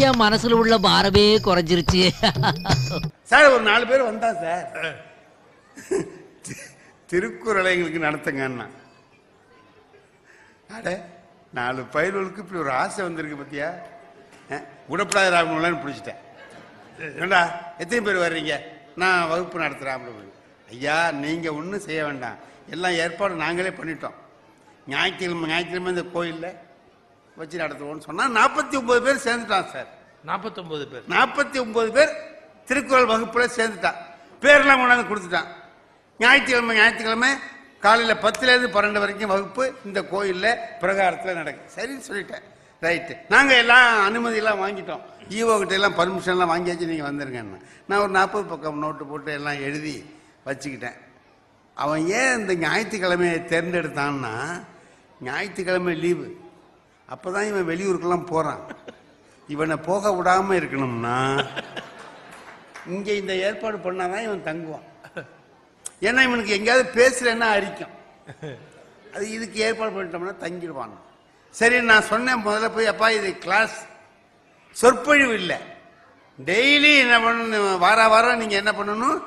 என் மனசுல உள்ள பாரமே குறைஞ்சிருச்சு. சார் ஒரு 4 பேர் வந்தா சார் திருக்குறளை எங்களுக்கு நடத்துங்கன்னா அட 4 பயல்களுக்கு இப்படி ஒரு ஆசை வந்திருக்கு பத்தியா. உடப்படாத ராமன் பிடிச்சிட்டேன். ஏண்டா எத்தனை பேர் வர்றீங்க, நான் வகுப்பு நடத்துகிறேன் அப்படின்னு. ஐயா நீங்கள் ஒன்றும் செய்ய வேண்டாம், எல்லாம் ஏற்பாடு நாங்களே பண்ணிட்டோம். ஞாயிற்றுக்கிழமை இந்த கோயிலில் வச்சு நடத்துவோம்னு சொன்னால் 49 பேர் சேர்ந்துட்டான் சார். 49 பேர் திருக்குறள் வகுப்பில் சேர்ந்துட்டான். பேரெல்லாம் கொண்டாந்து கொடுத்துட்டான். ஞாயிற்றுக்கிழமை காலையில் 10லேருந்து 12 வரைக்கும் வகுப்பு இந்த கோயிலில் பிரகாரத்தில் நடக்கும். சரின்னு சொல்லிட்டேன். ரைட்டு, நாங்கள் எல்லாம் அனுமதியெல்லாம் வாங்கிட்டோம். ஈவோ கிட்ட எல்லாம் பர்மிஷன்லாம் வாங்கியாச்சு, நீங்கள் வந்துருங்கன்னு. நான் ஒரு 40 பக்கம் நோட்டு போட்டு எல்லாம் எழுதி வச்சுக்கிட்டேன். அவன் ஏன் இந்த ஞாயிற்றுக்கிழமையை தேர்ந்தெடுத்தான்னா, ஞாயிற்றுக்கிழமை லீவு, அப்போ தான் இவன் வெளியூருக்கெல்லாம் போகிறான். இவனை போக விடாமல் இருக்கணும்னா இங்கே இந்த ஏற்பாடு பண்ணாதான் இவன் தங்குவான். ஏன்னா இவனுக்கு எங்கேயாவது பேசுறேன்னா அரிக்கும். அது இதுக்கு ஏற்பாடு பண்ணிட்டோம்னா தங்கிடுவான். சரி, நான் சொன்னேன் முதல்ல போய், அப்பா இது கிளாஸ் சொற்பொழிவு இல்லை, டெய்லி என்ன பண்ணணும், வாரம் நீங்கள் என்ன பண்ணணும்,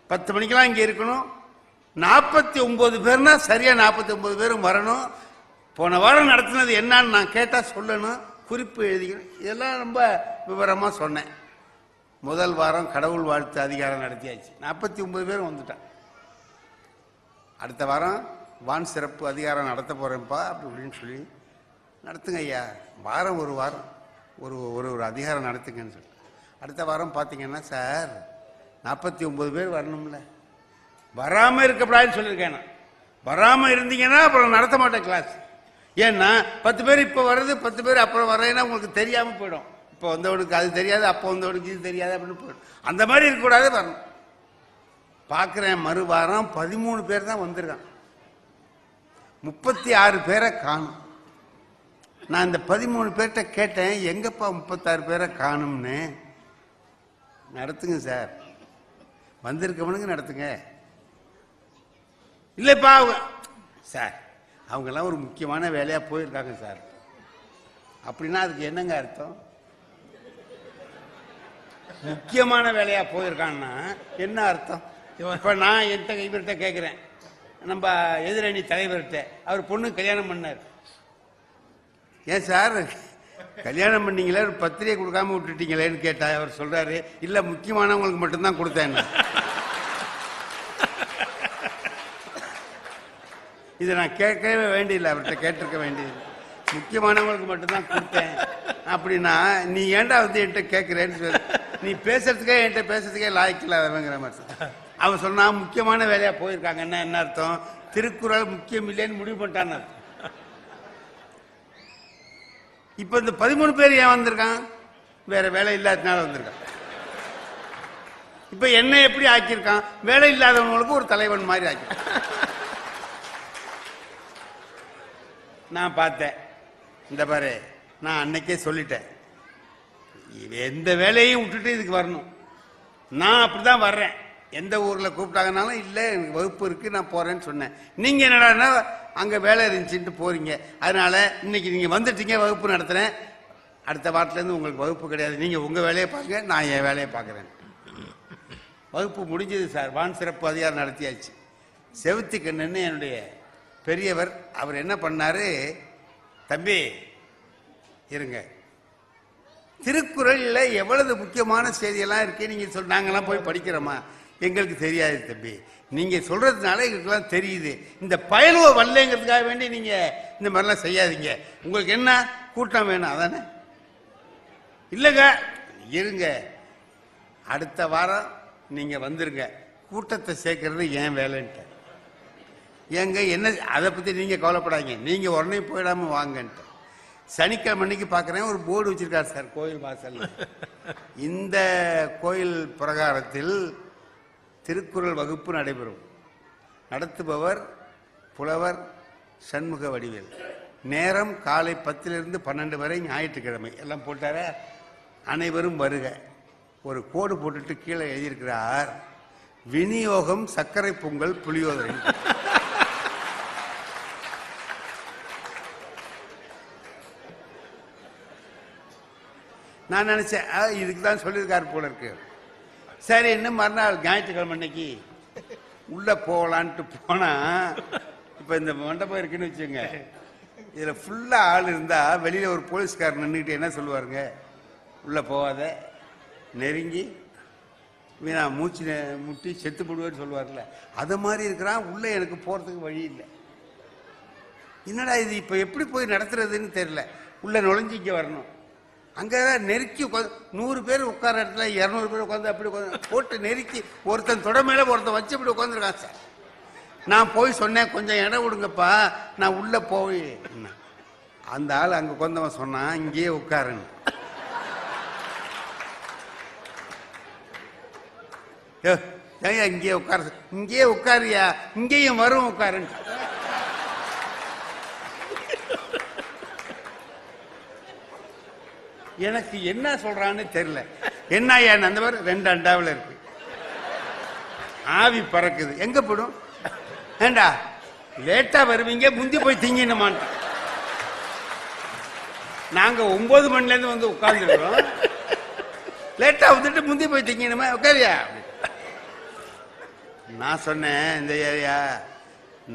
10 மணிக்கெல்லாம் இங்கே இருக்கணும். 49 பேர்னா சரியா 49 பேரும் வரணும். போன வாரம் நடத்தினது என்னன்னு நான் கேட்டால் சொல்லணும், குறிப்பு எழுதிக்கணும். இதெல்லாம் ரொம்ப விவரமாக சொன்னேன். முதல் வாரம் கடவுள் வாழ்த்து அதிகாரம் நடத்தியாச்சு, 49 பேரும் வந்துட்டான். அடுத்த வாரம் வான் சிறப்பு அதிகாரம் நடத்த போகிறேன்ப்பா அப்படி இப்படின்னு சொல்லி, நடத்துங்க ஐயா, ஒரு வாரம் ஒரு அதிகாரம் நடத்துங்கன்னு சொல்லி. அடுத்த வாரம் பார்த்தீங்கன்னா சார் 49 பேர் வரணும்ல, வராமல் இருக்கக்கூடாதுன்னு சொல்லியிருக்கேன். நான் வராமல் இருந்தீங்கன்னா அப்புறம் நடத்த மாட்டேன் கிளாஸ். ஏன்னா 10 பேர் இப்போ வருது, 10 பேர் அப்புறம் வர்றேன்னா உங்களுக்கு தெரியாமல் போயிடும். இப்போ வந்தவனுக்கு அது தெரியாது, அப்போ வந்தவனுக்கு இது தெரியாது அப்படின்னு போயிடும். அந்த மாதிரி இருக்கக்கூடாது, வரணும். பார்க்குறேன் மறு வாரம் 13 பேர் தான் வந்திருக்கான், 36 பேரை காணும். நான் இந்த 13 பேர்கிட்ட கேட்டேன், எங்கப்பா 36 பேரை காணும்னு. நடத்துங்க சார், வந்திருக்கவனுங்க நடத்துங்க. இல்லைப்பா சார், அவங்கெல்லாம் ஒரு முக்கியமான வேலையாக போயிருக்காங்க சார். அப்படின்னா அதுக்கு என்னங்க அர்த்தம்? முக்கியமான வேலையாக போயிருக்கான்னா என்ன அர்த்தம்? இப்போ நான் இவர்கிட்ட கேட்குறேன், நம்ம எதிரணி தலைவர்கிட்ட, அவர் பொண்ணு கல்யாணம் பண்ணார். ஏன் சார் கல்யாணம் பண்ணீங்களே, ஒரு பத்திரிகை கொடுக்காம விட்டுட்டீங்களேன்னு கேட்டா, அவர் சொல்றாரு, இல்லை முக்கியமானவங்களுக்கு மட்டும்தான் கொடுத்தேன். இதை நான் கேட்கவே வேண்டியதில்லை, அவர்கிட்ட கேட்டிருக்க வேண்டியது. முக்கியமானவங்களுக்கு மட்டும்தான் கொடுத்தேன் அப்படின்னா, நீ ஏன்டா வந்து என்கிட்ட கேட்குறேன்னு சொல்லி, நீ பேசுறதுக்கே என்கிட்ட பேசுறதுக்கே லாய்க்கில்லாதவங்கிற மாதிரி. அவன் சொன்னா முக்கியமான வேலையா போயிருக்காங்கன்னா என்ன அர்த்தம்? திருக்குறள் முக்கியம் இல்லைன்னு முடிவு பண்ணிட்டான். இப்ப இந்த 13 பேர் ஏன் வந்திருக்கான்? வேற வேலை இல்லாததுனால வந்திருக்கான். இப்ப என்ன எப்படி ஆக்கியிருக்கான்? வேலை இல்லாதவங்களுக்கு ஒரு தலைவன் மாதிரி ஆக்கியிருக்கான். நான் பார்த்தேன், இந்த பாரு, நான் அன்னைக்கே சொல்லிட்டேன், எந்த வேலையும் விட்டுட்டு இதுக்கு வரணும். நான் அப்படிதான் வர்றேன். எந்த ஊரில் கூப்பிட்டாங்கனாலும் இல்லை எனக்கு வகுப்பு இருக்குது நான் போகிறேன்னு சொன்னேன். நீங்கள் என்னடான்னா அங்கே வேலை இருந்துச்சுன்ட்டு போகிறீங்க. அதனால் இன்றைக்கி நீங்கள் வந்துட்டீங்க, வகுப்பு நடத்துகிறேன். அடுத்த வாரத்துலேருந்து உங்களுக்கு வகுப்பு கிடையாது, நீங்கள் உங்கள் வேலையை பார்க்க, நான் என் வேலையை பார்க்குறேன். வகுப்பு முடிஞ்சது சார், வான் சிறப்பு அதிகாரம் நடத்தியாச்சு. செவுத்தி கண்ணுன்னு என்னுடைய பெரியவர், அவர் என்ன பண்ணார், தம்பி இருங்க, திருக்குறளில் எவ்வளவு முக்கியமான செய்தியெல்லாம் இருக்கு, நீங்கள் நாங்கள்லாம் போய் படிக்கிறோமா? எங்களுக்கு தெரியாது தம்பி, நீங்கள் சொல்கிறதுனால எங்களுக்குலாம் தெரியுது. இந்த பயலுவ வரலைங்கிறதுக்காக வேண்டி நீங்கள் இந்த மாதிரிலாம் செய்யாதீங்க. உங்களுக்கு என்ன கூட்டம் வேணும் அதானே? இல்லைங்க இருங்க, அடுத்த வாரம் நீங்கள் வந்துருங்க, கூட்டத்தை சேர்க்கறது ஏன் வேலைன்ட்டு. ஏங்க என்ன, அதை பற்றி நீங்கள் கவலைப்படாதீங்க, நீங்கள் உடனே போயிடாமல் வாங்கன்ட்டு. சனிக்கிழமை அன்னைக்கு பார்க்குறேன், ஒரு போர்டு வச்சிருக்காரு சார் கோயில் வாசல்ல. இந்த கோயில் பிரகாரத்தில் திருக்குறள் வகுப்பு நடைபெறும். நடத்துபவர் புலவர் சண்முக வடிவேல். நேரம் காலை 10லிருந்து 12 வரை, ஞாயிற்றுக்கிழமை. எல்லாம் போட்டார, அனைவரும் வருக. ஒரு கோடு போட்டுட்டு கீழே எழுதியிருக்கிறார், விநியோகம் சர்க்கரை பொங்கல் புளியோதரை. நான் நினைச்சேன் இதுக்கு தான் சொல்லியிருக்காரு போல இருக்கு. சரி, இன்னும் மறுநாள் ஞாயிற்றுக்கிழமை அன்னைக்கு உள்ள போகலான்ட்டு போனா, இப்ப இந்த மண்டபம் இருக்குன்னு வச்சுங்க, இதுல ஃபுல்லா ஆள் இருந்தா வெளியில ஒரு போலீஸ்காரர் நின்றுட்டு என்ன சொல்லுவாருங்க, உள்ள போவாத, நெருங்கி வீணா மூச்சு முட்டி செத்து போடுவேன்னு சொல்லுவார்ல, அது மாதிரி இருக்கிறான். உள்ள எனக்கு போறதுக்கு வழி இல்லை. என்னடா இது இப்ப எப்படி போய் நடத்துறதுன்னு தெரியல. உள்ள நுழைஞ்சு இங்க வரணும். அங்கதான் நெருக்கி 100 பேர் உட்கார இடத்துல 200 பேர் உட்காந்து அப்படி போட்டு நெருக்கி ஒருத்தன் தொட மேல ஒருத்தன் வச்சு இப்படி உட்காந்துருக்கான் சார். நான் போய் சொன்னேன், கொஞ்சம் இடம் விடுங்கப்பா, நான் உள்ள போய். அந்த ஆள் அங்க உட்காந்தவன் சொன்னான், இங்கேயே உட்காருன்னு. இங்கேயே உட்காரு, இங்கேயே உட்காரியா, இங்கேயும் வரும் உட்காருன்னு. எனக்கு என்ன சொல்றான்னு தெரியல. என்ன அந்த மாதிரி 2 அண்டாவில் இருக்கு, ஆவி பறக்குது. எங்க போடும்? ஏண்டா லேட்டா வருவீங்க, முந்தி போய் திங்கணுமான். நாங்க 9 மணில இருந்து வந்து உட்கார்ந்துருக்கோம், லேட்டா வந்துட்டு முந்தி போய் திங்கணுமா, உட்காரியா. நான் சொன்னேன், இந்த ஏரியா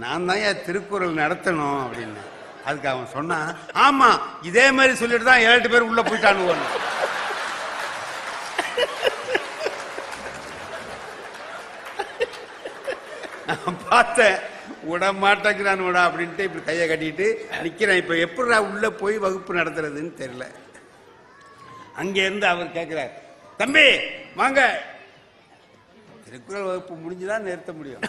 நான் தான் திருக்குறள் நடத்தணும் அப்படின்னு. அதுக்கு அவன் சொன்னான், ஆமா இதே மாதிரி சொல்லிட்டு தான் 7 பேர் உள்ள போயிட்டானு. நான் பார்த்தேன், விட மாட்டேங்கிறான் விட அப்படின்ட்டு இப்படி கையை கட்டிட்டு நிக்கிறேன். இப்ப எப்படா உள்ள போய் வகுப்பு நடத்துறதுன்னு தெரியல. அங்க இருந்து அவர் கேட்கிறார், தம்பி வாங்க, திருக்குறள் வகுப்பு முடிஞ்சுதான் நிறுத்த முடியும்.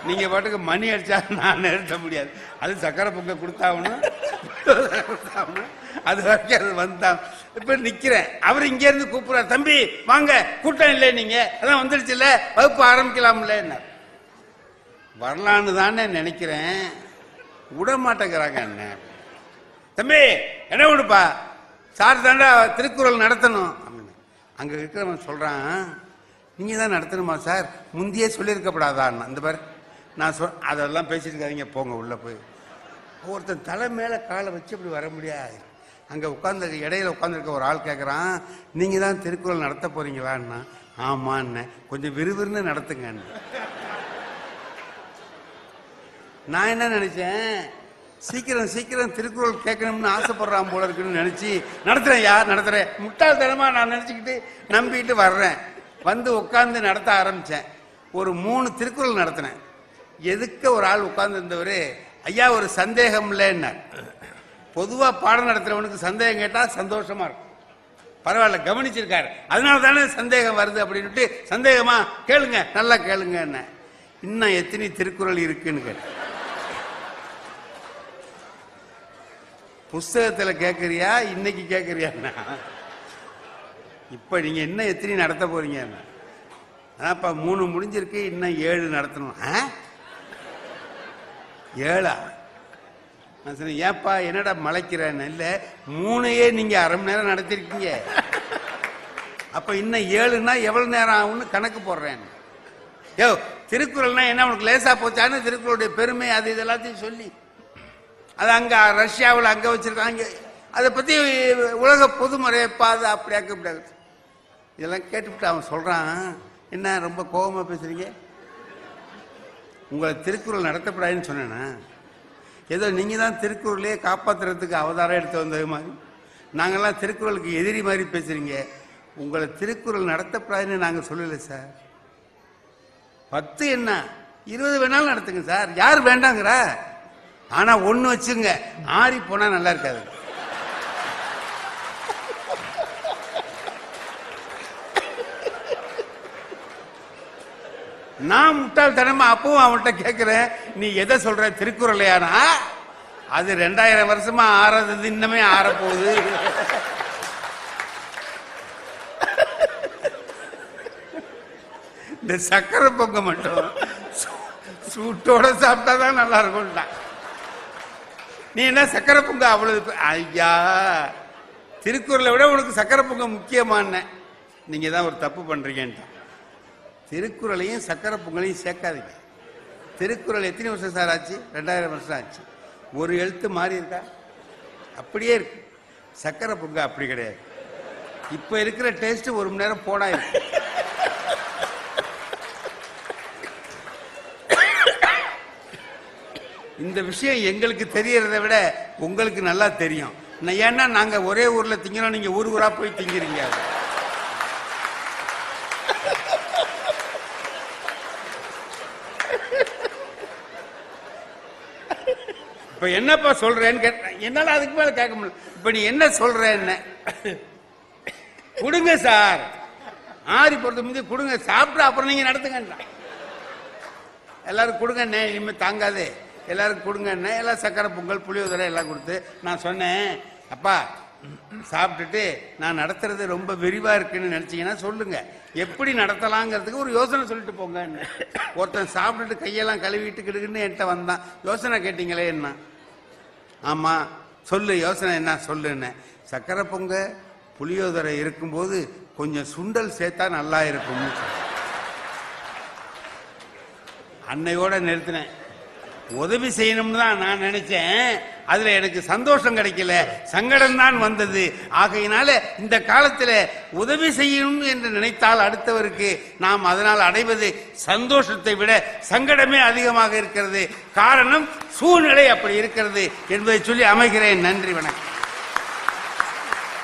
நீங்க பாட்டுக்கு மணி அடிச்சா நான் நிறுத்த முடியாது. அது சக்கரை பொங்க கொடுத்தாகணும், அது வரைக்கும் அது வந்தான். இப்ப நிக்கிறேன், அவர் இங்க இருந்து கூப்பிடுறாரு, தம்பி வாங்க, கூட்டம் இல்லை, நீங்க அதான் வந்துடுச்சு இல்ல, வகுப்பு ஆரம்பிக்கலாம்ல. என்ன வரலான்னு தானே நினைக்கிறேன், விட மாட்டேங்கிறாங்க. என்ன தம்பி என்ன விடுப்பா, சார் தாண்டா திருக்குறள் நடத்தணும் அப்படின்னு. அங்க இருக்கிறவன் சொல்றான், நீங்க தான் நடத்தணுமா சார், முந்தையே சொல்லியிருக்கப்படாதான். அந்த பாரு நான் அதெல்லாம் பேசிட்டு இருக்காதீங்க, போங்க உள்ள போய். ஒருத்தன் தலை மேல காலை வச்சு அப்படி வர முடியாது. அங்க உட்கார்ந்து இடையில உட்காந்துருக்க ஒரு ஆள் கேட்கறான், நீங்க தான் திருக்குறள் நடத்த போறீங்களான்னா. ஆமான்னு. கொஞ்சம் விறுவிறுன்னு நடத்துங்க. நான் என்ன நினைச்சேன், சீக்கிரம் சீக்கிரம் திருக்குறள் கேட்கணும்னு ஆசைப்படுறான் போல இருக்குன்னு நினைச்சு நடத்துறேன். யார் நடத்துறேன், முட்டாள்தனமா நான் நினைச்சுக்கிட்டு நம்பிட்டு வர்றேன். வந்து உட்கார்ந்து நடத்த ஆரம்பிச்சேன். ஒரு 3 திருக்குறள் நடத்தினேன். எதுக்க ஒரு ஆள் உட்கார்ந்து இருந்தவரு, ஐயா ஒரு சந்தேகம் இல்லைன்னா. பொதுவா பாடம் நடத்துறவனுக்கு சந்தேகம் கேட்டா சந்தோஷமா இருக்கும், பரவாயில்ல கவனிச்சிருக்காரு, அதனால தானே சந்தேகம் வருது அப்படின்ட்டு, சந்தேகமா கேளுங்க, நல்லா கேளுங்க. என்ன இன்னும் எத்தனை திருக்குறள் இருக்குன்னு கேட்டேன். புஸ்தகத்துல கேட்கறியா, இன்னைக்கு கேட்கறியா? இப்ப நீங்க என்ன எத்தனை நடத்த போறீங்க? அதான்ப்பா 3 முடிஞ்சிருக்கு, இன்னும் 7 நடத்தணும். 7ஆ? நான் சொன்னேன், ஏப்பா என்னடா மலைக்கிறேன்னு. இல்ல 3ஐயே நீங்க அரை மணி நேரம் நடத்திருக்கீங்க, அப்ப இன்னும் 7ன்னா எவ்வளவு நேரம் ஆகும்னு கணக்கு போடுறேன். யோ திருக்குறள்னா என்ன உனக்கு லேசா போச்சான்னு திருக்குறளுடைய பெருமை அது இது எல்லாத்தையும் சொல்லி, அது அங்க ரஷ்யாவில் அங்க வச்சிருக்காங்க, அதை பத்தி உலக பொதுமுறையப்பா அது அப்படியாக்க முடியாது. இதெல்லாம் கேட்டுவிட்டு அவன் சொல்றான், என்ன ரொம்ப கோபமா பேசுறீங்க, உங்களை திருக்குறள் நடத்தப்படாதுன்னு சொன்னேன்னா, ஏதோ நீங்க தான் திருக்குறளையே காப்பாத்துறதுக்கு அவதாரம் எடுத்து வந்தது மாதிரி நாங்கெல்லாம் திருக்குறளுக்கு எதிரி மாதிரி பேசுறீங்க. உங்களை திருக்குறள் நடத்தப்படாதுன்னு நாங்க சொல்லலை சார். 10 என்ன 20 வேணாலும் நடத்துங்க சார், யார் வேண்டாங்கிற. ஆனா ஒண்ணு வச்சுங்க, ஆறி போனா நல்லா இருக்காது. நான் முட்டாள்தனமா அப்பவும் அவன்கிட்ட கேட்கிறேன், நீ எதை சொல்ற திருக்குறளையானா? அது 2000 வருஷமா ஆறது, இன்னமே ஆறப்போகுது. இந்த சக்கரை பொங்க மட்டும் சூட்டோட சாப்பிட்டாதான் நல்லா இருக்கும்டா. நீ என்ன சக்கரை பொங்க அவ்வளவு? ஐயா திருக்குறளை விட உனக்கு சக்கரை பொங்க முக்கியமான. நீங்க தான் ஒரு தப்பு பண்றீங்கன்ட்டு. திருக்குறளையும் சக்கரை பொங்கலையும் சேர்க்காதீங்க. திருக்குறள் எத்தனை வருஷம் சார் ஆச்சு? 2000 வருஷம் ஆச்சு. ஒரு எழுத்து மாறி இருக்கா? அப்படியே இருக்கு. சக்கரை பொங்க அப்படி கிடையாது. இப்ப இருக்கிற டேஸ்ட் 1 மணி நேரம் போடா இருக்கு. இந்த விஷயம் எங்களுக்கு தெரியறதை விட உங்களுக்கு நல்லா தெரியும். ஏன்னா நாங்க ஒரே ஊர்ல திங்கிறோம், நீங்க ஊர் ஊரா போய் திங்கிறீங்க. இப்ப என்னப்பா சொல்றேன்னு கேட்டேன். என்னால அதுக்கு மேல கேட்க முடியல. இப்ப நீ என்ன சொல்றேன்னு கொடுங்க சார், ஆறி பொறுத்த முந்தைய கொடுங்க, சாப்பிட்டு அப்புறம் நீங்க நடத்துங்க. எல்லாரும் கொடுங்க, இனிமே தாங்காது, எல்லாரும் கொடுங்க. எல்லாம் சக்கரை பொங்கல் புளியோதரை எல்லாம் கொடுத்து நான் சொன்னேன், அப்பா சாப்பிட்டுட்டு நான் நடத்துறது ரொம்ப விரிவா இருக்குன்னு நினைச்சீங்கன்னா சொல்லுங்க, எப்படி நடத்தலாங்கிறதுக்கு ஒரு யோசனை சொல்லிட்டு போங்க. ஒருத்தன் சாப்பிட்டுட்டு கையெல்லாம் கழுவிட்டு கிடுக்குன்னு என்கிட்ட வந்தான், யோசனை கேட்டீங்களே என்ன? ஆமா சொல்லு, யோசனை என்ன சொல்லுன்னு. சக்கரை பொங்க புளியோதரை இருக்கும்போது கொஞ்சம் சுண்டல் சேர்த்தா நல்லா இருக்கும். அன்னையோட நிறுத்தினேன். உதவி செய்யணும்னு தான் நான் நினைச்சேன், அதுல எனக்கு சந்தோஷம் கிடைக்கல, சங்கடம் தான் வந்தது. ஆகையினால இந்த காலத்துல உதவி செய்யணும் என்று நினைத்தால் அடுத்தவருக்கு நாம் அதனால் அடைவது சந்தோஷத்தை விட சங்கடமே அதிகமாக இருக்கிறது. காரணம் சூழ்நிலை அப்படி இருக்கிறது என்பதை சொல்லி அமைகிறேன். நன்றி, வணக்கம்.